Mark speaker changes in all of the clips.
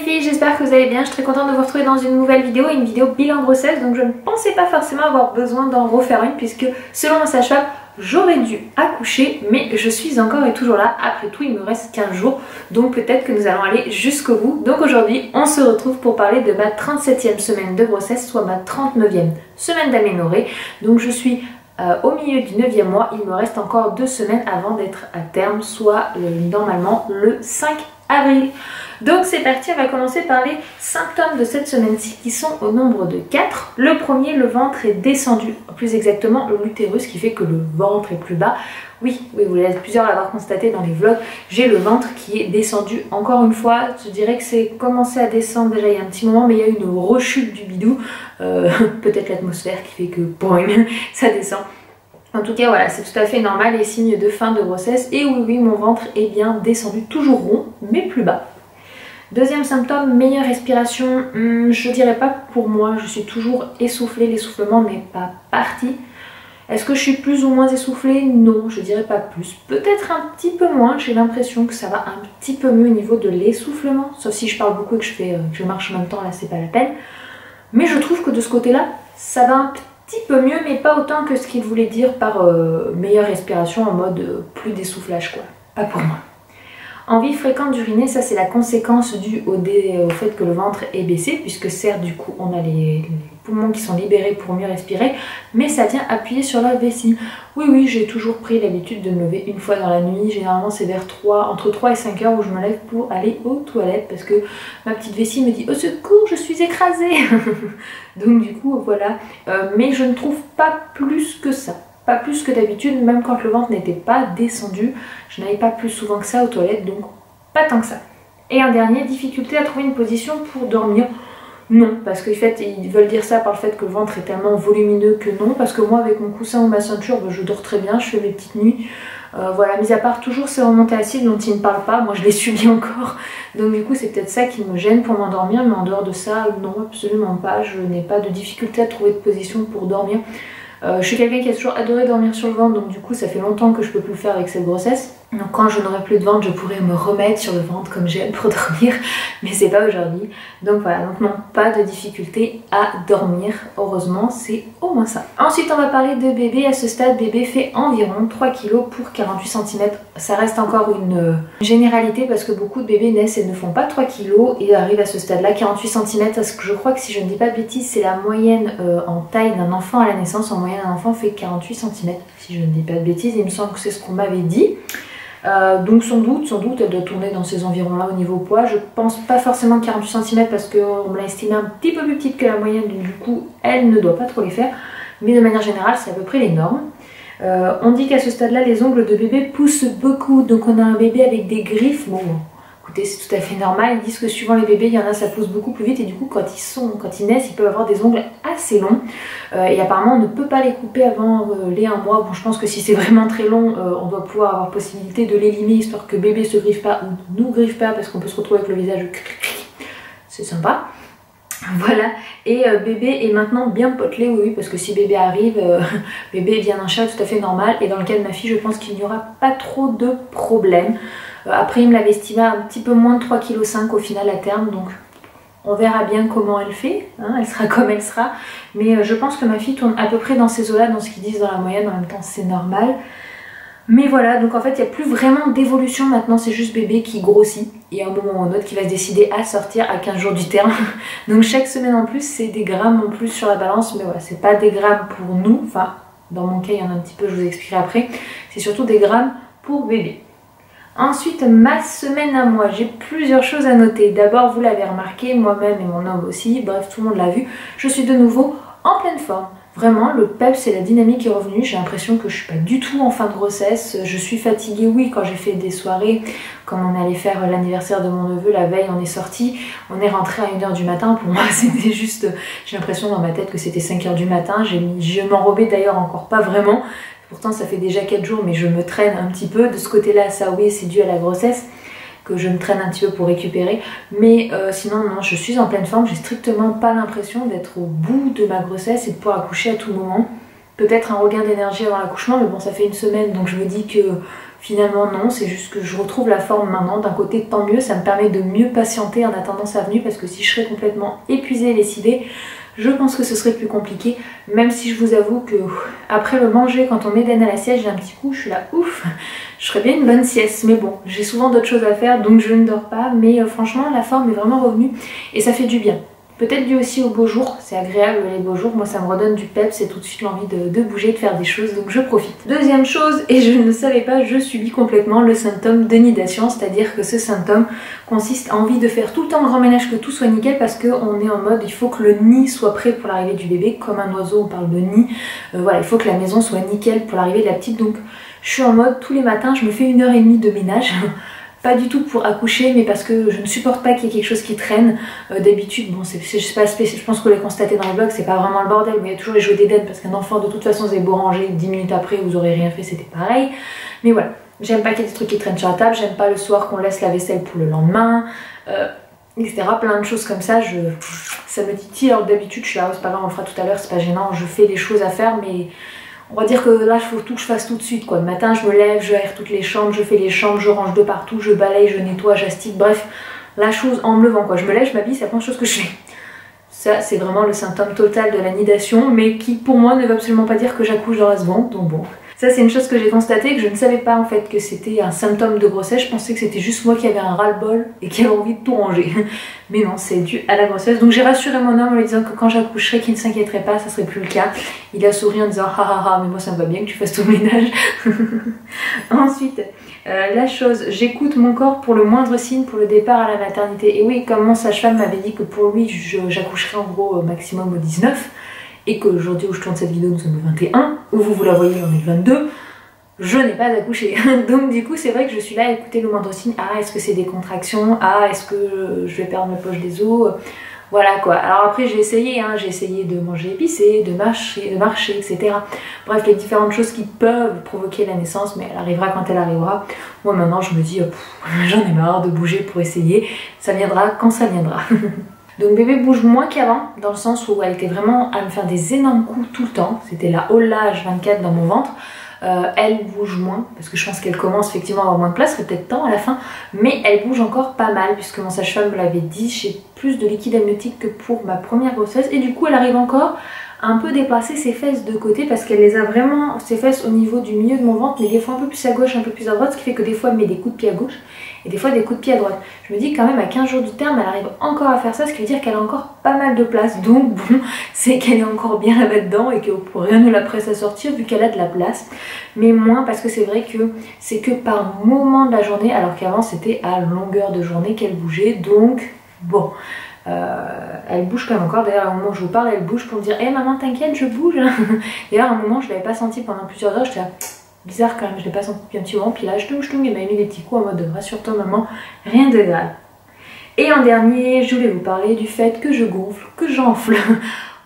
Speaker 1: filles, j'espère que vous allez bien. Je suis très contente de vous retrouver dans une nouvelle vidéo, une vidéo bilan grossesse. Donc je ne pensais pas forcément avoir besoin d'en refaire une puisque selon ma sage-femme, j'aurais dû accoucher, mais je suis encore et toujours là. Après tout, il me reste 15 jours, donc peut-être que nous allons aller jusqu'au bout. Donc aujourd'hui, on se retrouve pour parler de ma 37e semaine de grossesse, soit ma 39e semaine d'aménorrhée. Donc je suis au milieu du 9e mois, il me reste encore 2 semaines avant d'être à terme, soit normalement le 5 avril. Donc c'est parti, on va commencer par les symptômes de cette semaine-ci qui sont au nombre de 4. Le premier, le ventre est descendu, plus exactement l'utérus qui fait que le ventre est plus bas. Oui, vous êtes plusieurs à l'avoir constaté dans les vlogs, j'ai le ventre qui est descendu encore une fois. Je dirais que c'est commencé à descendre déjà il y a un petit moment, mais il y a eu une rechute du bidou, peut-être l'atmosphère qui fait que boing, ça descend. En tout cas voilà, c'est tout à fait normal et signe de fin de grossesse. Et oui, mon ventre est bien descendu, toujours rond, mais plus bas. Deuxième symptôme, meilleure respiration. Je dirais pas pour moi, je suis toujours essoufflée, l'essoufflement n'est pas parti. Est-ce que je suis plus ou moins essoufflée? Non, je dirais pas plus. Peut-être un petit peu moins, j'ai l'impression que ça va un petit peu mieux au niveau de l'essoufflement. Sauf si je parle beaucoup et que je marche en même temps, là c'est pas la peine. Mais je trouve que de ce côté-là, ça va un petit peu mieux, mais pas autant que ce qu'il voulait dire par meilleure respiration en mode plus d'essoufflage quoi. Pas pour moi. Envie fréquente d'uriner, ça c'est la conséquence due au fait que le ventre est baissé, puisque certes du coup on a les poumons qui sont libérés pour mieux respirer, mais ça vient appuyer sur la vessie. Oui, j'ai toujours pris l'habitude de me lever une fois dans la nuit, généralement c'est vers entre 3 et 5 heures où je me lève pour aller aux toilettes, parce que ma petite vessie me dit « Au secours, je suis écrasée !» Donc du coup voilà, mais je ne trouve pas plus que ça. Pas plus que d'habitude, même quand le ventre n'était pas descendu, je n'allais pas plus souvent que ça aux toilettes, donc pas tant que ça. Et un dernier, difficulté à trouver une position pour dormir. Non, parce qu'en fait, ils veulent dire ça par le fait que le ventre est tellement volumineux que non, parce que moi, avec mon coussin ou ma ceinture, je dors très bien, je fais mes petites nuits. Voilà, mis à part toujours ces remontées acides dont ils ne parlent pas, moi je les subis encore. Donc du coup, c'est peut-être ça qui me gêne pour m'endormir, mais en dehors de ça, non, absolument pas. Je n'ai pas de difficulté à trouver de position pour dormir. Je suis quelqu'un qui a toujours adoré dormir sur le ventre, donc du coup ça fait longtemps que je peux plus le faire avec cette grossesse. Donc quand je n'aurai plus de ventre, je pourrai me remettre sur le ventre comme j'aime pour dormir, mais c'est pas aujourd'hui. Donc voilà, donc non, pas de difficulté à dormir, heureusement, c'est au moins ça. Ensuite on va parler de bébé. À ce stade, bébé fait environ 3 kg pour 48 cm. Ça reste encore une généralité parce que beaucoup de bébés naissent et ne font pas 3 kg et arrivent à ce stade-là, 48 cm, parce que je crois que si je ne dis pas de bêtises, c'est la moyenne en taille d'un enfant à la naissance. En moyenne, un enfant fait 48 cm, si je ne dis pas de bêtises, il me semble que c'est ce qu'on m'avait dit. Donc sans doute, elle doit tourner dans ces environs-là au niveau poids. Je pense pas forcément 48 cm parce qu'on me l'a estimée un petit peu plus petite que la moyenne, donc du coup, elle ne doit pas trop les faire. Mais de manière générale, c'est à peu près les normes. On dit qu'à ce stade-là, les ongles de bébé poussent beaucoup. Donc on a un bébé avec des griffes. Bon, écoutez, c'est tout à fait normal. Ils disent que suivant les bébés, il y en a ça pousse beaucoup plus vite. Et du coup, quand ils naissent, ils peuvent avoir des ongles assez longs. Et apparemment, on ne peut pas les couper avant les 1 mois. Bon, je pense que si c'est vraiment très long, on doit pouvoir avoir possibilité de les limer, histoire que bébé se griffe pas ou nous griffe pas, parce qu'on peut se retrouver avec le visage. C'est sympa. Voilà, et bébé est maintenant bien potelé, oui, parce que si bébé arrive, bébé est bien un chat, tout à fait normal. Et dans le cas de ma fille, je pense qu'il n'y aura pas trop de problème. Après, il me l'avait estimé un petit peu moins de 3,5 kg au final à terme, donc on verra bien comment elle fait, hein, elle sera comme elle sera. Mais je pense que ma fille tourne à peu près dans ces eaux-là, dans ce qu'ils disent dans la moyenne, en même temps c'est normal. Mais voilà, donc en fait il n'y a plus vraiment d'évolution maintenant, c'est juste bébé qui grossit. Et à un moment ou un autre qui va se décider à sortir à 15 jours du terme. Donc chaque semaine en plus c'est des grammes en plus sur la balance, mais voilà, c'est pas des grammes pour nous, enfin dans mon cas il y en a un petit peu, je vous expliquerai après. C'est surtout des grammes pour bébé. Ensuite, ma semaine à moi, j'ai plusieurs choses à noter. D'abord, vous l'avez remarqué, moi-même et mon homme aussi, bref, tout le monde l'a vu, je suis de nouveau en pleine forme. Vraiment, le peps et la dynamique est revenue. J'ai l'impression que je suis pas du tout en fin de grossesse. Je suis fatiguée, oui, quand j'ai fait des soirées, comme on allait faire l'anniversaire de mon neveu, la veille, on est sorti, on est rentré à 1 h du matin. Pour moi, c'était juste, j'ai l'impression dans ma tête que c'était 5 h du matin. Je m'enrobais d'ailleurs encore pas vraiment. Pourtant ça fait déjà 4 jours mais je me traîne un petit peu. De ce côté là, ça oui c'est dû à la grossesse que je me traîne un petit peu pour récupérer. Mais sinon non, je suis en pleine forme. J'ai strictement pas l'impression d'être au bout de ma grossesse et de pouvoir accoucher à tout moment. peut-être un regain d'énergie avant l'accouchement, mais bon ça fait une semaine donc je me dis que finalement non, c'est juste que je retrouve la forme maintenant. D'un côté tant mieux, ça me permet de mieux patienter en attendant sa venue, parce que si je serais complètement épuisée et lessivé, je pense que ce serait plus compliqué, même si je vous avoue que après le manger, quand on m'aide à la sieste, j'ai un petit coup, je suis là ouf, je ferais bien une bonne sieste, mais bon, j'ai souvent d'autres choses à faire donc je ne dors pas, mais franchement la forme est vraiment revenue et ça fait du bien. Peut-être dû aussi aux beaux jours, c'est agréable les beaux jours, moi ça me redonne du peps, c'est tout de suite l'envie de bouger, de faire des choses, donc je profite. Deuxième chose, et je ne savais pas, je subis complètement le symptôme de nidation, c'est-à-dire que ce symptôme consiste à envie de faire tout le temps grand ménage, que tout soit nickel, parce qu'on est en mode il faut que le nid soit prêt pour l'arrivée du bébé, comme un oiseau on parle de nid, voilà, il faut que la maison soit nickel pour l'arrivée de la petite, donc je suis en mode tous les matins je me fais 1h30 de ménage. Pas du tout pour accoucher, mais parce que je ne supporte pas qu'il y ait quelque chose qui traîne. D'habitude, bon, je pense que vous l'avez constaté dans le blog, c'est pas vraiment le bordel, mais il y a toujours les jouets d'Éden, parce qu'un enfant, de toute façon, vous avez beau ranger, 10 minutes après, vous aurez rien fait, c'était pareil. Mais voilà, j'aime pas qu'il y ait des trucs qui traînent sur la table, j'aime pas le soir qu'on laisse la vaisselle pour le lendemain, etc. Plein de choses comme ça, ça me titille. Alors d'habitude, je suis là, c'est pas grave, on le fera tout à l'heure, c'est pas gênant, je fais des choses à faire, mais on va dire que là, il faut tout que je fasse tout de suite, quoi. Le matin, je me lève, je aère toutes les chambres, je fais les chambres, je range de partout, je balaye, je nettoie, j'astique, bref, la chose en me levant, quoi. Je me lève, je m'habille, c'est la première chose que je fais. Ça, c'est vraiment le symptôme total de la nidation, mais qui, pour moi, ne veut absolument pas dire que j'accouche dans la seconde, donc bon. Ça, c'est une chose que j'ai constatée, que je ne savais pas, en fait, que c'était un symptôme de grossesse. Je pensais que c'était juste moi qui avais un ras-le-bol et qui avait envie de tout ranger. Mais non, c'est dû à la grossesse. Donc j'ai rassuré mon homme en lui disant que quand j'accoucherais, qu'il ne s'inquiéterait pas, ça serait plus le cas. Il a souri en disant « Ah ah ah, mais moi ça me va bien que tu fasses ton ménage. » Ensuite, la chose, j'écoute mon corps pour le moindre signe pour le départ à la maternité. Et oui, comme mon sage-femme m'avait dit que pour lui, j'accoucherais en gros maximum au 19. Et qu'aujourd'hui où je tourne cette vidéo, nous sommes le 21, où vous la voyez, on est le 22, je n'ai pas accouché. Donc du coup, c'est vrai que je suis là à écouter le moindre signe. Ah, est-ce que c'est des contractions? Ah, est-ce que je vais perdre mes poches des os? Voilà quoi. Alors après, j'ai essayé de manger épicé, de marcher, etc. Bref, les différentes choses qui peuvent provoquer la naissance, mais elle arrivera quand elle arrivera. Moi maintenant, je me dis, j'en ai marre de bouger pour essayer. Ça viendra quand ça viendra. Donc bébé bouge moins qu'avant, dans le sens où elle était vraiment à me faire des énormes coups tout le temps. C'était la Holla H24 dans mon ventre. Elle bouge moins, parce que je pense qu'elle commence effectivement à avoir moins de place, c'est peut-être temps à la fin. Mais elle bouge encore pas mal, puisque mon sage-femme me l'avait dit, j'ai plus de liquide amniotique que pour ma première grossesse. Et du coup elle arrive encore à un peu déplacer ses fesses de côté, parce qu'elle les a vraiment, ses fesses au niveau du milieu de mon ventre, mais des fois un peu plus à gauche, un peu plus à droite, ce qui fait que des fois elle met des coups de pied à gauche et des fois des coups de pied à droite. Je me dis quand même à 15 jours du terme elle arrive encore à faire ça, ce qui veut dire qu'elle a encore pas mal de place, donc bon, c'est qu'elle est encore bien là-bas dedans et que rien ne la presse à sortir vu qu'elle a de la place, mais moins parce que c'est vrai que c'est que par moment de la journée, alors qu'avant c'était à longueur de journée qu'elle bougeait, donc bon. Elle bouge quand même encore, d'ailleurs au moment où je vous parle elle bouge pour me dire « Hé maman t'inquiète je bouge !» D'ailleurs à un moment je l'avais pas senti pendant plusieurs heures, j'étais là, bizarre quand même, je l'ai pas senti depuis un petit moment, puis là je tombe, il m'a mis des petits coups en mode « Rassure-toi maman, rien de grave !» Et en dernier, je voulais vous parler du fait que je gonfle, que j'enfle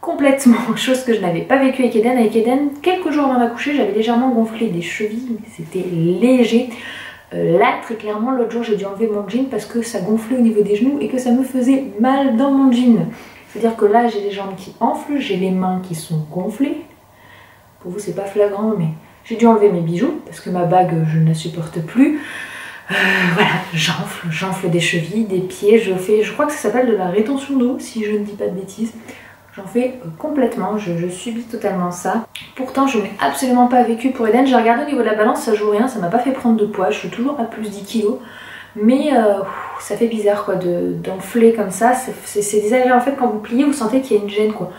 Speaker 1: complètement, chose que je n'avais pas vécu avec Eden. Avec Eden, quelques jours avant d'accoucher, j'avais légèrement gonflé des chevilles, mais c'était léger. Là, très clairement, l'autre jour, j'ai dû enlever mon jean parce que ça gonflait au niveau des genoux et que ça me faisait mal dans mon jean. C'est-à-dire que là, j'ai les jambes qui enflent, j'ai les mains qui sont gonflées. Pour vous, c'est pas flagrant, mais j'ai dû enlever mes bijoux parce que ma bague, je ne la supporte plus. Voilà, j'enfle des chevilles, des pieds, je crois que ça s'appelle de la rétention d'eau, si je ne dis pas de bêtises. J'en fais complètement, je subis totalement ça. Pourtant, je n'ai absolument pas vécu pour Eden. J'ai regardé au niveau de la balance, ça joue rien, ça m'a pas fait prendre de poids. Je suis toujours à plus 10 kg. Mais ça fait bizarre quoi d'enfler comme ça. C'est désagréable. En fait, quand vous pliez, vous sentez qu'il y a une gêne quoi.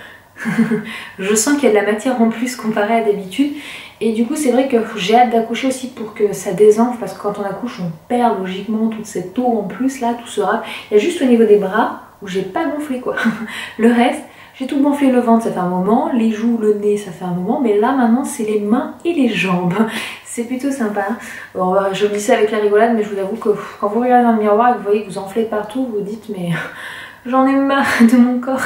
Speaker 1: Je sens qu'il y a de la matière en plus comparé à d'habitude. Et du coup, c'est vrai que j'ai hâte d'accoucher aussi pour que ça désenfle. Parce que quand on accouche, on perd logiquement toute cette eau en plus là, tout ce rap. Il y a juste au niveau des bras où j'ai pas gonflé quoi. Le reste... J'ai tout gonflé le ventre, ça fait un moment, les joues, le nez, ça fait un moment, mais là maintenant c'est les mains et les jambes. C'est plutôt sympa. Bon, je dis ça avec la rigolade, mais je vous avoue que quand vous regardez dans le miroir et que vous voyez que vous enflez partout, vous vous dites mais j'en ai marre de mon corps.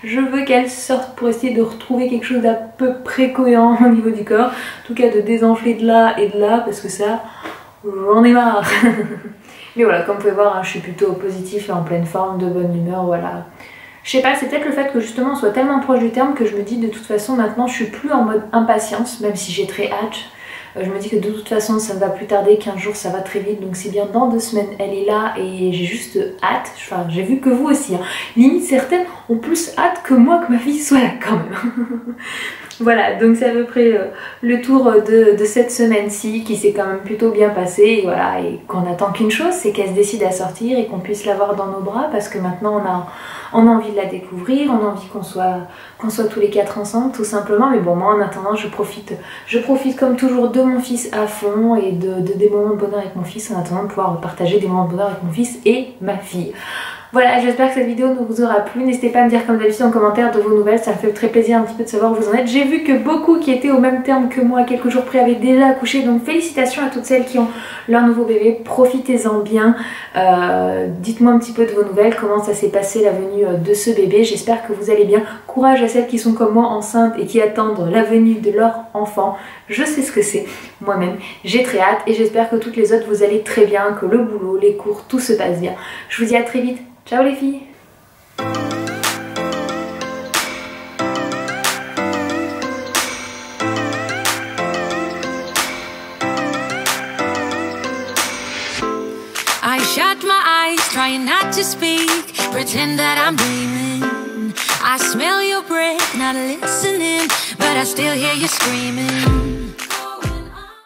Speaker 1: Je veux qu'elle sorte pour essayer de retrouver quelque chose d'à peu près cohérent au niveau du corps. En tout cas de désenfler de là et de là, parce que ça, j'en ai marre. Mais voilà, comme vous pouvez voir, hein, je suis plutôt positive et en pleine forme, de bonne humeur, voilà. Je sais pas, c'est peut-être le fait que justement on soit tellement proche du terme que je me dis de toute façon maintenant je suis plus en mode impatience, même si j'ai très hâte. Je me dis que de toute façon ça ne va plus tarder, 15 jours ça va très vite, donc c'est bien dans 2 semaines elle est là et j'ai juste hâte. Enfin j'ai vu que vous aussi, hein. Limite certaines ont plus hâte que moi que ma fille soit là quand même. Voilà, donc c'est à peu près le tour de cette semaine-ci qui s'est quand même plutôt bien passé et voilà, et qu'on attend qu'une chose, c'est qu'elle se décide à sortir et qu'on puisse l'avoir dans nos bras parce que maintenant on a envie de la découvrir, on a envie qu'on soit tous les 4 ensemble tout simplement, mais bon moi en attendant je profite comme toujours de mon fils à fond et des moments de bonheur avec mon fils en attendant de pouvoir partager des moments de bonheur avec mon fils et ma fille. Voilà, j'espère que cette vidéo vous aura plu. N'hésitez pas à me dire comme d'habitude en commentaire de vos nouvelles, ça me fait très plaisir un petit peu de savoir où vous en êtes. J'ai vu que beaucoup qui étaient au même terme que moi quelques jours près avaient déjà accouché, donc félicitations à toutes celles qui ont leur nouveau bébé, profitez-en bien. Dites-moi un petit peu de vos nouvelles, comment ça s'est passé la venue de ce bébé, j'espère que vous allez bien. Courage à celles qui sont comme moi enceintes et qui attendent la venue de leur enfant, je sais ce que c'est moi-même, j'ai très hâte et j'espère que toutes les autres vous allez très bien, que le boulot, les cours, tout se passe bien. Je vous dis à très vite. Ciao les filles!
Speaker 2: I shut my eyes, trying not to speak, pretend that I'm dreaming. I smell your breath, not listening, but I still hear you screaming.